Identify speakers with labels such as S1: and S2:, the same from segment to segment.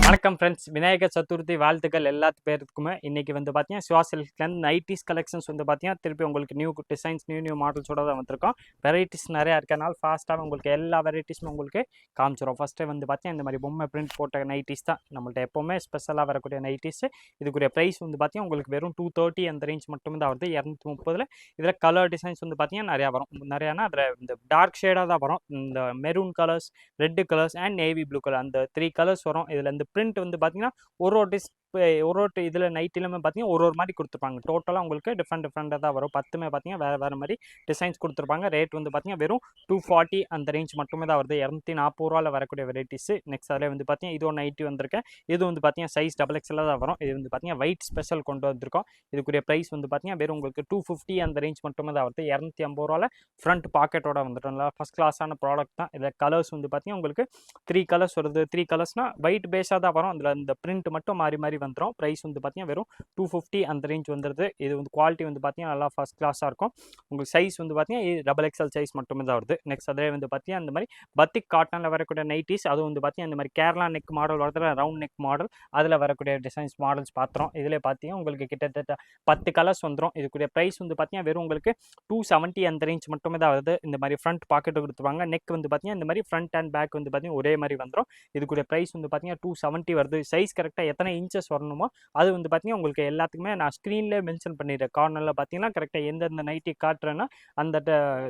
S1: வணக்கம் ஃப்ரெண்ட்ஸ், விநாயகர் சதுர்த்தி வாழ்த்துக்கள் எல்லா பேருக்குமே. இன்றைக்கி வந்து பார்த்தீங்கன்னா சிவா சில்க்ஸ்லேருந்து நைட்டிஸ் கலெக்ஷன்ஸ் வந்து பார்த்தீங்கன்னா திருப்பி உங்களுக்கு நியூ டிசைன்ஸ் நியூ மாடல்ஸோட தான் வந்திருக்கோம். வெரைட்டிஸ் நிறையா இருக்கனால ஃபாஸ்ட்டாக உங்களுக்கு எல்லா வெரைட்டிஸும் உங்களுக்கு காமிச்சிடும். ஃபஸ்ட்டு வந்து பார்த்தீங்கன்னா இந்த மாதிரி பொம்மை பிரிண்ட் போட்ட நைட்டிஸ் தான் நம்மள்ட்ட எப்போவுமே ஸ்பெஷலாக வரக்கூடிய நைட்டிஸு. இதுக்குரிய ப்ரைஸ் வந்து பார்த்தீங்கன்னா உங்களுக்கு வெறும் 230 அந்த ரேஞ்ச் மட்டுமே தான் வருது. 230 இதில் கலர் டிசைன்ஸ் வந்து பார்த்தீங்கன்னா நிறையா வரும். நிறையானா அதில் இந்த டார்க் ஷேடாக தான் வரும். இந்த maroon colours, red colours and navy blue colour அந்த 3 கலர்ஸ் வரும். இதில் இந்த பிரிண்ட் வந்து பார்த்தீங்கன்னா ஒரு இதில் நைட்டிலுமே பார்த்தீங்கன்னா ஒரு மாதிரி கொடுத்துருப்பாங்க. டோட்டலாக உங்களுக்கு டிஃப்ரெண்ட்டாக தான் வரும். 10மே பார்த்தீங்கன்னா வேறு மாதிரி டிசைன்ஸ் கொடுத்துருப்பாங்க. ரேட் வந்து பார்த்தீங்கன்னா வெறும் 240 அந்த ரேஞ்ச் மட்டுமே தான் வருது. 240 வரக்கூடிய வெரைட்டிஸு. நெக்ஸ்ட் அதில் வந்து பார்த்தீங்கன்னா இது ஒரு நைட்டி வந்திருக்கேன். இது வந்து பார்த்தீங்கன்னா சைஸ் XXL தான் வரும். இது வந்து பார்த்தீங்கன்னா ஒயிட் ஸ்பெஷல் கொண்டு வந்திருக்கோம். இதுக்குரிய ப்ரைஸ் வந்து பார்த்தீங்கன்னா வெறும் உங்களுக்கு 250 அந்த ரேஞ்ச் மட்டுமே தான் வருது. 250 ஃப்ரண்ட் பாக்கெட்டோட வந்துடும். நல்லா ஃபஸ்ட் கிளாஸான ப்ராடக்ட் தான். இதில் கலர்ஸ் வந்து பார்த்தீங்கன்னா உங்களுக்கு 3 கலர்ஸ் வருது. 3 கலர்ஸ்னால் ஒயிட் பேஸாக தான் வரும். அதில் இந்த பிரிண்ட் மட்டும் மாறி வந்துடும். ப்ரைஸ் வந்து பார்த்தீங்கன்னா வெறும் 250 அந்த ரேஞ்ச் வந்துடுது. இது வந்து குவாலிட்டி வந்து பார்த்தீங்கன்னா நல்லா ஃபஸ்ட் கிளாஸாக இருக்கும். உங்களுக்கு சைஸ் வந்து பார்த்தீங்கன்னா XXL சைஸ் மட்டுமே தான் வருது. நெக்ஸ்ட் அதே வந்து பார்த்தீங்கன்னா இந்த மாதிரி பத்திக் காட்டனில் வரக்கூடிய நைட்டிஸ், அதுவும் வந்து பார்த்தீங்கன்னா இந்த மாதிரி கேரளா நெக் மாடல் வரதுல ரவுண்ட் நெக் மாடல், அதில் வரக்கூடிய டிசைன்ஸ் மாடல்ஸ் பார்த்துறோம். இதில் பார்த்தீங்கன்னா உங்களுக்கு கிட்டத்தட்ட 10 கலர்ஸ் வந்துடும். இதுக்குரிய ப்ரைஸ் வந்து பார்த்தீங்கன்னா வெறும் உங்களுக்கு 270 அந்த ரேஞ்ச் மட்டுமே தான் வருது. இந்த மாதிரி ஃப்ரண்ட் பாக்கெட்டு கொடுத்துருவாங்க. நெக் வந்து பார்த்தீங்கன்னா இந்த மாதிரி ஃப்ரண்ட் அண்ட் பேக் வந்து பார்த்தீங்கன்னா ஒரே மாதிரி வந்துடும். இதுக்குரிய ப்ரைஸ் வந்து பார்த்தீங்கன்னா 270 வருது. சைஸ் கரெக்டாக எத்தனை இன்ச்சஸ் வரணுமோ அது வந்து பார்த்தீங்கன்னா உங்களுக்கு எல்லாத்துக்குமே நான் ஸ்க்ரீன்லேயே மென்ஷன் பண்ணிடுறேன். கார்னரில் பார்த்தீங்கன்னா கரெக்டாக எந்தெந்த நைட்டி காட்டுறேன்னா அந்த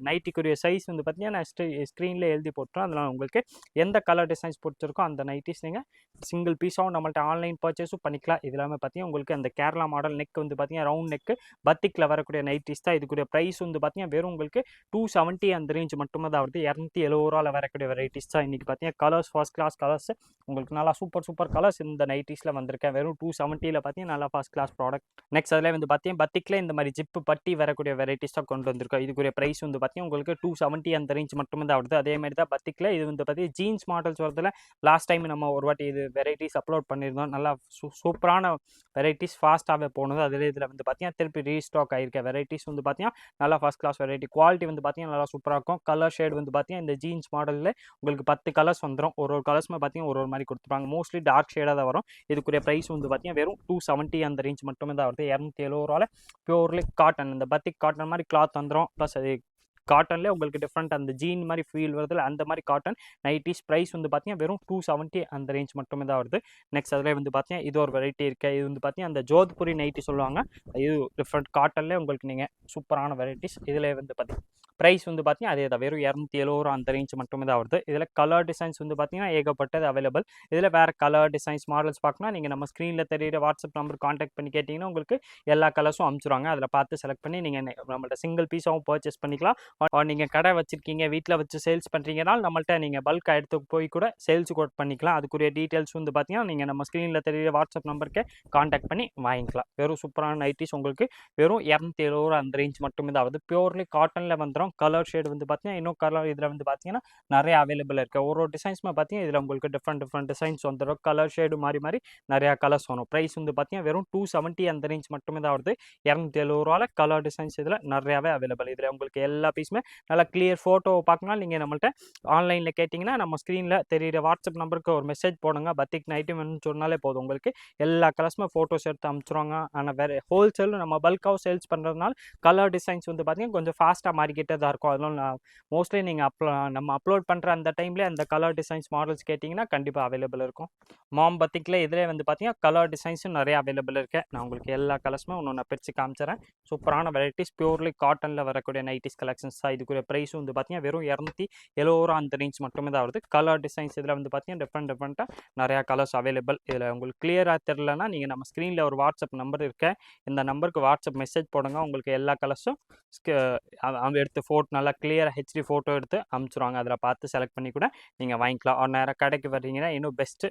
S1: நைட்டிக்குரிய சைஸ் வந்து பார்த்தீங்கன்னா நான் ஸ்க்ரீனில் எழுதி போட்டுறேன். அதனால் உங்களுக்கு எந்த கலர் டிசைன்ஸ் பிடிச்சிருக்கோ அந்த நைட்டிஸ் நீங்கள் சிங்கிள் பீஸாகவும் நம்மள்ட்ட ஆன்லைன் பர்ச்சேஸும் பண்ணிக்கலாம். இது எல்லாமே பார்த்தீங்கன்னா உங்களுக்கு அந்த கேரளா மாடல் நெக் வந்து பார்த்தீங்கன்னா ரவுண்ட் நெக்கு பத்திக்கில் வரக்கூடிய நைட்டிஸ் தான். இதுக்குரிய ப்ரைஸ் வந்து பார்த்தீங்கன்னா வெறும் உங்களுக்கு 270 அந்த ரேஞ்ச் மட்டுமே தான் வருது. 270 வரக்கூடிய வெரைட்டிஸ் தான். இன்றைக்கி பார்த்தீங்கன்னா கலர்ஸ் ஃபர்ஸ்ட் கிளாஸ் கலர்ஸ் உங்களுக்கு நல்லா சூப்பர் கலர்ஸ் இந்த நைட்டிஸில் வந்திருக்கேன். வெறும் 270 பார்த்தீங்கன்னா நல்லா ஃபர்ஸ்ட் கிளாஸ் ப்ராடக்ட். நெக்ஸ்ட் அதில் வந்து பார்த்தீங்கன்னா பத்திக்கில் இந்த மாதிரி ஜிப்பு பட்டி வரக்கூடிய வெரைட்டிஸ் தான் கொண்டு வந்திருக்கோம். இதுக்குரிய ப்ரைஸ் வந்து பார்த்தீங்கன்னா உங்களுக்கு 270 அந்த ரேஞ்ச் மட்டுமே தான் வருது. அதே மாதிரி தான் பத்திக்கில் இது வந்து பார்த்தீங்கன்னா ஜீன்ஸ் மாடல்ஸ் வரதுல லாஸ்ட் டைம் நம்ம ஒரு வாட்டி இது வெரைட்டிஸ் அப்லோட் பண்ணியிருந்தோம். நல்லா சூப்பரான வெரைட்டிஸ் ஃபாஸ்ட்டாகவே போனது. அதில் இதில் வந்து பார்த்தீங்கன்னா திருப்பி ரீஸ்டாக் ஆகிருக்க வெரைட்டிஸ் வந்து பார்த்தீங்கன்னா நல்லா ஃபர்ஸ்ட் கிளாஸ் வெரைட்டி. குவாலிட்டி வந்து பார்த்தீங்கன்னா நல்லா சூப்பராக இருக்கும். கலர் ஷேட் வந்து பார்த்தீங்கன்னா இந்த ஜீன்ஸ் மாடலில் உங்களுக்கு 10 கலர்ஸ் வந்துடும். ஒரு கலர்ஸுமே பார்த்தீங்கன்னா ஒரு மாதிரி கொடுத்துருப்பாங்க. மோஸ்ட்லி டார்க் ஷேடாக தான் வரும். இதுக்குரிய ப்ரைஸ் வந்து பார்த்தீங்கன்னா வெறும் 270 அந்த ரேஞ்ச் மட்டுமே தான் வருது. 270 பியூர்லி காட்டன், இந்த பத்திக் காட்டன் மாதிரி கிளாத் வந்துடும். ப்ளஸ் அது காட்டன்லேயே உங்களுக்கு டிஃப்ரெண்ட் அந்த ஜீன் மாதிரி ஃபீல் வருதுல அந்த மாதிரி காட்டன் நைட்டிஸ். ப்ரைஸ் வந்து பார்த்தீங்கன்னா வெறும் 270 அந்த ரேஞ்ச் மட்டுமே தான் வருது. நெக்ஸ்ட் அதில் வந்து பார்த்தீங்கன்னா இது ஒரு வெரைட்டி இருக்குது. இது வந்து பார்த்தீங்கன்னா அந்த ஜோத்புரி நைட்டி சொல்லுவாங்க. இது டிஃப்ரெண்ட் காட்டன்லேயே உங்களுக்கு நீங்கள் சூப்பரான வெரைட்டிஸ். இதில் வந்து பார்த்தீங்கன்னா ப்ரைஸ் வந்து பார்த்தீங்கன்னா அதே தான் வெறும் 270 அந்த ரேஞ்ச் மட்டுமே தான் வருது. இதில் கலர் டிசைன்ஸ் வந்து பார்த்தீங்கன்னா ஏகப்பட்டது அவைலபிள். இதில் வேறு கலர் டிசைன்ஸ் மாடல்ஸ் பார்க்கணும் நீங்கள் நம்ம ஸ்க்ரீனில் தெரியிற வாட்ஸ்அப் நம்பர் கான்டாக்ட் பண்ணி கேட்டிங்கன்னா உங்களுக்கு எல்லா கலர்ஸும் அனுப்பிச்சிடுவாங்க. அதில் பார்த்து செலக்ட் பண்ணி நீங்கள் நம்மள்ட்ட சிங்கிள் பீஸாகவும் பர்ச்சேஸ் பண்ணிக்கலாம். நீங்கள் கடை வச்சுருக்கீங்க, வீட்டில் வச்சு சேல்ஸ் பண்ணுறீங்கன்னா நம்மள்ட்ட நீங்கள் பல்காக எடுத்து போய் கூட சேல்ஸ் கோட் பண்ணிக்கலாம். அதுக்குரிய டீட்டெயில்ஸ் வந்து பார்த்தீங்கன்னா நீங்கள் நம்ம ஸ்க்ரீனில் தெரியிற வாட்ஸ்அப் நம்பருக்கு கான்டாக்ட் பண்ணி வாங்கிக்கலாம். வெறும் சூப்பரான நைட்டிஸ் உங்களுக்கு வெறும் 270 அந்த ரேஞ்ச் மட்டுமே தான் வருது. பியூர்லி காட்டனில் வந்துடும். கலர் ஷேடு வந்து பார்த்தீங்கன்னா இன்னும் கலர் இதில் வந்து பார்த்தீங்கன்னா நிறைய அவைலபிள் இருக்குது. ஒரு டிசைன்ஸுமே பார்த்தீங்கன்னா இதில் உங்களுக்கு டிஃப்ரெண்ட் டிசைன்ஸ் வந்துடும். கலர் ஷேடு மாதிரி நிறையா கலர்ஸ் வரும். ப்ரைஸ் வந்து பார்த்தீங்கன்னா வெறும் 270 அந்த ரேஞ்ச் மட்டுமே தான் வருது. 270 கலர் டிசைன்ஸ் இதில் நிறையாவே அவைலபிள். இதில் உங்களுக்கு எல்லா பீஸுமே நல்லா கிளியர் ஃபோட்டோவை பார்க்கணும். நீங்கள் நம்மள்ட்ட ஆன்லைனில் கேட்டிங்கன்னா நம்ம ஸ்க்ரீனில் தெரியிற வாட்ஸ்அப் நம்பருக்கு ஒரு மெசேஜ் போடுங்க. பத்திக் நைட்டி வேணும்னு சொன்னாலே போதும். உங்களுக்கு எல்லா கலர்ஸுமே ஃபோட்டோஸ் எடுத்து அனுப்பிச்சிடுவாங்க. ஆனால் வேறு ஹோல்சேலும் நம்ம பல்காகவும் சேல்ஸ் பண்ணுறதுனால கலர் டிசைன்ஸ் வந்து பார்த்திங்கன்னா கொஞ்சம் ஃபாஸ்ட்டாக மாறிக்கிட்டே தான் இருக்கும். அதனால மோஸ்ட்லி நீங்கள் நம்ம அப்லோட் பண்ணுற அந்த டைம்லேயே அந்த கலர் டிசைன்ஸ் மாடல்ஸ் கேட்டிங்கன்னா கண்டிப்பாக அவைலபிள் இருக்கும். மாம் பத்திக்கில் இதிலே வந்து பார்த்தீங்கன்னா கலர் டிசைன்ஸும் நிறைய அவைலபிள் இருக்குது. நான் உங்களுக்கு எல்லா கலர்ஸுமே ஒன்று பிரித்து காமிச்சிடறேன். சூப்பரான வெரைட்டிஸ் பியூர்லி காட்டனில் வரக்கூடிய நைட்டிஸ் கலெக்ஷன்ஸ் தான். இதுக்குரிய ப்ரைஸ் வந்து பார்த்தீங்கன்னா வெறும் 270 அந்த ரேஞ்ச் மட்டுமே தான் வருது. கலர் டிசைன்ஸ் இதில் வந்து பார்த்தீங்கன்னா டிஃப்ரெண்ட்டாக நிறையா கலர்ஸ் அவைலபிள். இதில் உங்களுக்கு கிளியராக தெரிலனா நீங்கள் நம்ம ஸ்க்ரீனில் ஒரு வாட்ஸ்அப் நம்பர் இருக்குது. இந்த நம்பருக்கு வாட்ஸ்அப் மெசேஜ் போடுங்க. உங்களுக்கு எல்லா கலர்ஸும் எடுத்து ஃபோட்டோ நல்லா கிளியராக HD ஃபோட்டோ எடுத்து அனுப்பிச்சிடுவாங்க. அதில் பார்த்து செலக்ட் பண்ணி கூட நீங்கள் வாங்கிக்கலாம். ஒரு நேரம் கடைக்கு வர்றீங்கன்னா இன்னும் பெஸ்ட்டு.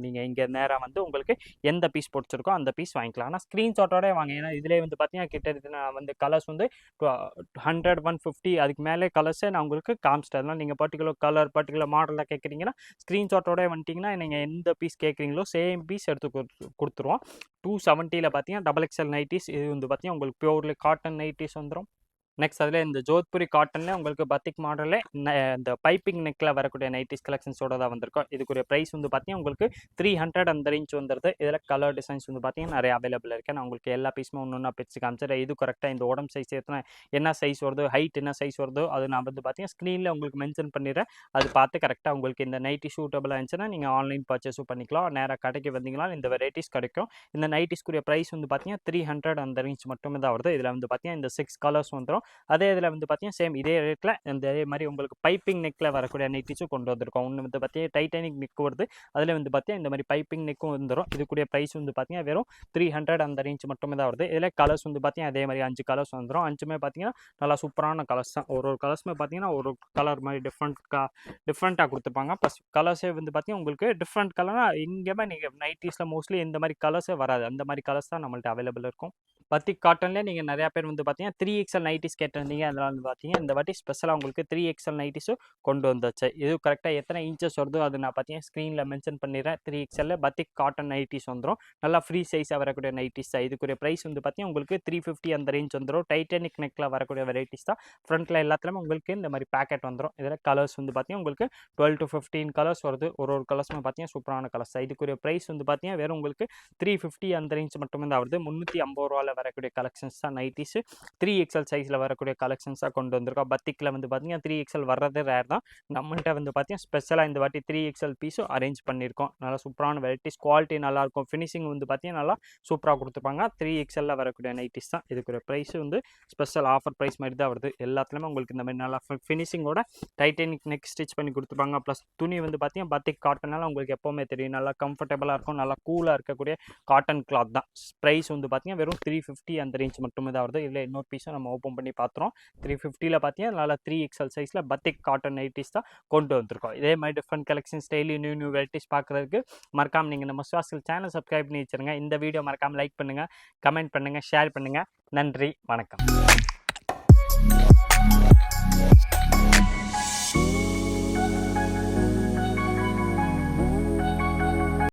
S1: நீங்கள் இங்கே நேராக வந்து உங்களுக்கு எந்த பீஸ் பிடிச்சிருக்கோ அந்த பீஸ் வாங்கிக்கலாம். ஆனால் ஸ்க்ரீன்ஷாட்டோட வாங்க. ஏன்னா இதிலே வந்து பார்த்தீங்கன்னா கிட்டத்தட்ட நான் வந்து கலர்ஸ் வந்து 100 150 அதுக்கு மேலே கலர்ஸே நான் உங்களுக்கு காமிச்சிட்டேன். அதனால் நீங்கள் பர்டிகுலர் மாடலில் கேட்குறீங்கன்னா ஸ்க்ரீன்ஷாட்டோட வந்துட்டிங்கன்னா நீங்கள் எந்த பீஸ் கேட்குறீங்களோ சேம் பீஸ் எடுத்து கொடுத்துருவோம். 270 பார்த்தீங்கன்னா XXL நைட்டிஸ். இது வந்து பார்த்தீங்கன்னா உங்களுக்கு பியூர்லி காட்டன் நைட்டிஸ் வந்துடும். நெக்ஸ்ட் அதில் இந்த ஜோத்புரி காட்டனில் உங்களுக்கு பத்திக் மாடலில் இந்த பைப்பிங் நெக்கில் வரக்கூடிய நைட்டிஸ் கலெக்ஷன்ஸோட தான் வந்திருக்கும். இதுக்குரிய ப்ரைஸ் வந்து பார்த்தீங்கன்னா உங்களுக்கு 300 அந்த ரேஞ்ச் வந்துடுது. இதில் கலர் டிசைன்ஸ் வந்து பார்த்தீங்கன்னா நிறைய அவைலபிள் இருக்குது. நான் உங்களுக்கு எல்லா பீஸுமே ஒன்று பிரித்து காமிச்சிடுறேன். இது கரெக்டாக இந்த உடம்பு சைஸ் என்ன சைஸ் வருதோ, ஹைட் என்ன சைஸ் வருதோ அது நான் வந்து பார்த்தீங்கன்னா ஸ்க்ரீனில் உங்களுக்கு மென்ஷன் பண்ணிடுறேன். அது பார்த்து கரெக்டாக உங்களுக்கு இந்த நைட்டி சூட்டபிளாக இருந்துச்சுன்னா நீங்கள் ஆன்லைன் பர்ச்சேஸும் பண்ணிக்கலாம். நேராக கடைக்கு வந்தீங்கன்னா இந்த வெரைட்டிஸ் கிடைக்கும். இந்த நைட்டிஸ்க்குரிய ப்ரைஸ் வந்து பார்த்தீங்கன்னா 300 அந்த ரேஞ்ச் மட்டுமே தான் வருது. இதில் வந்து பார்த்தீங்கன்னா இந்த 6 கலர்ஸ் வந்துடும். அதே இதில் வந்து பார்த்தீங்கன்னா சேம் இதே ரேட்டில் இதே மாதிரி உங்களுக்கு பைப்பிங் நெக்கில் வரக்கூடிய நைட்டிஸும் கொண்டு வந்திருக்கோம். ஒன்று வந்து பார்த்தீங்கன்னா டைட்டானிக் நெக் வருது. அதில் வந்து பார்த்தீங்கன்னா இந்த மாதிரி பைப்பிங் நெக்கும் வந்துடும். இதுக்குரிய ப்ரைஸ் வந்து பார்த்தீங்கன்னா வெறும் 300 அந்த ரேஞ்ச் மட்டுமே தான் வருது. இதில் கலர்ஸ் வந்து பார்த்தீங்கன்னா அதே மாதிரி 5 கலர்ஸ் வந்துடும். 5மே பார்த்தீங்கன்னா நல்லா சூப்பரான கலர்ஸ் தான். ஒரு கலர்ஸுமே பார்த்தீங்கன்னா ஒரு கலர் மாதிரி டிஃப்ரெண்ட்டாக கொடுத்துருப்பாங்க. ப்ளஸ் கலர்ஸே வந்து பார்த்தீங்கன்னா உங்களுக்கு டிஃப்ரெண்ட் கலர்னால் இங்கேயுமே நீங்கள் நைட்டிஸில் மோஸ்ட்லி இந்த மாதிரி கலர்ஸே வராது. அந்த மாதிரி கலர்ஸ் தான் நம்மள்ட்ட அவைலபிள் இருக்கும். பத்திக் காட்டன்லேயே நீங்கள் நிறையா பேர் வந்து பார்த்தீங்கன்னா 3XL நைட்டிஸ் கேட்டிருந்தீங்க. அதெல்லாம் வந்து பார்த்தீங்கன்னா இந்த வாட்டி ஸ்பெஷலாக உங்களுக்கு 3XL நைட்டிஸும் கொண்டு வந்தாச்சு. இது கரெக்டாக எத்தனை இன்ச்சஸ் வருதோ அது நான் பார்த்தீங்கன்னா ஸ்க்ரீனில் மென்ஷன் பண்ணிடுறேன். 3XL பத்திக் காட்டன் நைட்டிஸ் வந்துடும். நல்லா ஃப்ரீ சைஸாக வரக்கூடிய நைட்டிஸ் தான். இதுக்குரிய ப்ரைஸ் வந்து பார்த்தீங்கன்னா உங்களுக்கு 350 அந்த ரேஞ்ச் வந்துடும். டைட்டானிக் நெக்கில் வரக்கூடிய வெரைட்டிஸ் தான். ஃப்ரண்ட்டில் எல்லாத்துலேயுமே உங்களுக்கு இந்த மாதிரி பேக்கெட் வந்துடும். இதில் கலர்ஸ் வந்து பார்த்தீங்கன்னா உங்களுக்கு 12 to 15 கலர்ஸ் வருது. ஒரு கலர்ஸுமே பார்த்தீங்கன்னா சூப்பரான கலர்ஸ் தான். இதுக்குரிய ப்ரைஸ் வந்து பார்த்தீங்கன்னா வெறும் உங்களுக்கு 350 அந்த ரேஞ்ச் மட்டுமே தான் வருது. 350 ரூபாயில் வரக்கூடிய கலெக்ஷன்ஸ் தான் நைட்டிஸ். 3XL சைஸில் வரக்கூடிய கலெக்ஷன்ஸாக கொண்டு வந்திருக்கோம். பத்திக்கில் வந்து பார்த்தீங்கன்னா 3XL வர்றது ரேர் தான். நம்மள்கிட்ட வந்து பார்த்தீங்கன்னா ஸ்பெஷலாக இந்த வாட்டி 3XL பீஸும் அரேஞ்ச் பண்ணியிருக்கோம். நல்லா சூப்பரான வெரைட்டிஸ், குவாலிட்டி நல்லாயிருக்கும். ஃபினிஷிங் வந்து பார்த்தீங்கன்னா நல்லா சூப்பராக கொடுத்துருப்பாங்க. 3XL வரக்கூடிய நைட்டிஸ் தான். இதுக்குரிய ப்ரைஸ் வந்து ஸ்பெஷல் ஆஃபர் ப்ரைஸ் மாதிரி தான் வருது. எல்லாத்துலேயுமே உங்களுக்கு இந்த மாதிரி நல்லா ஃபினிஷிங்கோட டைட்டானிக் நெக் ஸ்டிச் பண்ணி கொடுத்துருப்பாங்க. ப்ளஸ் துணி வந்து பார்த்தீங்கன்னா பத்திக் காட்டனால உங்களுக்கு எப்போவுமே தெரியும் நல்லா கம்ஃபர்டபுளாக இருக்கும். நல்லா கூலாக இருக்கக்கூடிய காட்டன் கிளாத் தான். ப்ரைஸ் வந்து பார்த்தீங்கன்னா வெறும் 350 அந்த ரேஞ்ச் மட்டுமே தான் வருது. இல்லை இன்னொரு பீஸும் நம்ம ஓப்பன் பண்ணி பார்த்துறோம். 350ல் பார்த்தீங்கன்னா நல்லா 3XL சைஸில் பத்திக் காட்டன் நைட்டிஸ் தான் கொண்டு வந்திருக்கோம். இதே மாதிரி different collections daily new varieties பார்க்குறதுக்கு மறக்காமல் நீங்கள் நம்ம சுவாசல் சேனல் சப்ஸ்கிரைப் பண்ணி வச்சுருங்க. இந்த வீடியோ மறக்காமல் லைக் பண்ணுங்கள், கமெண்ட் பண்ணுங்கள், ஷேர் பண்ணுங்கள். நன்றி, வணக்கம்.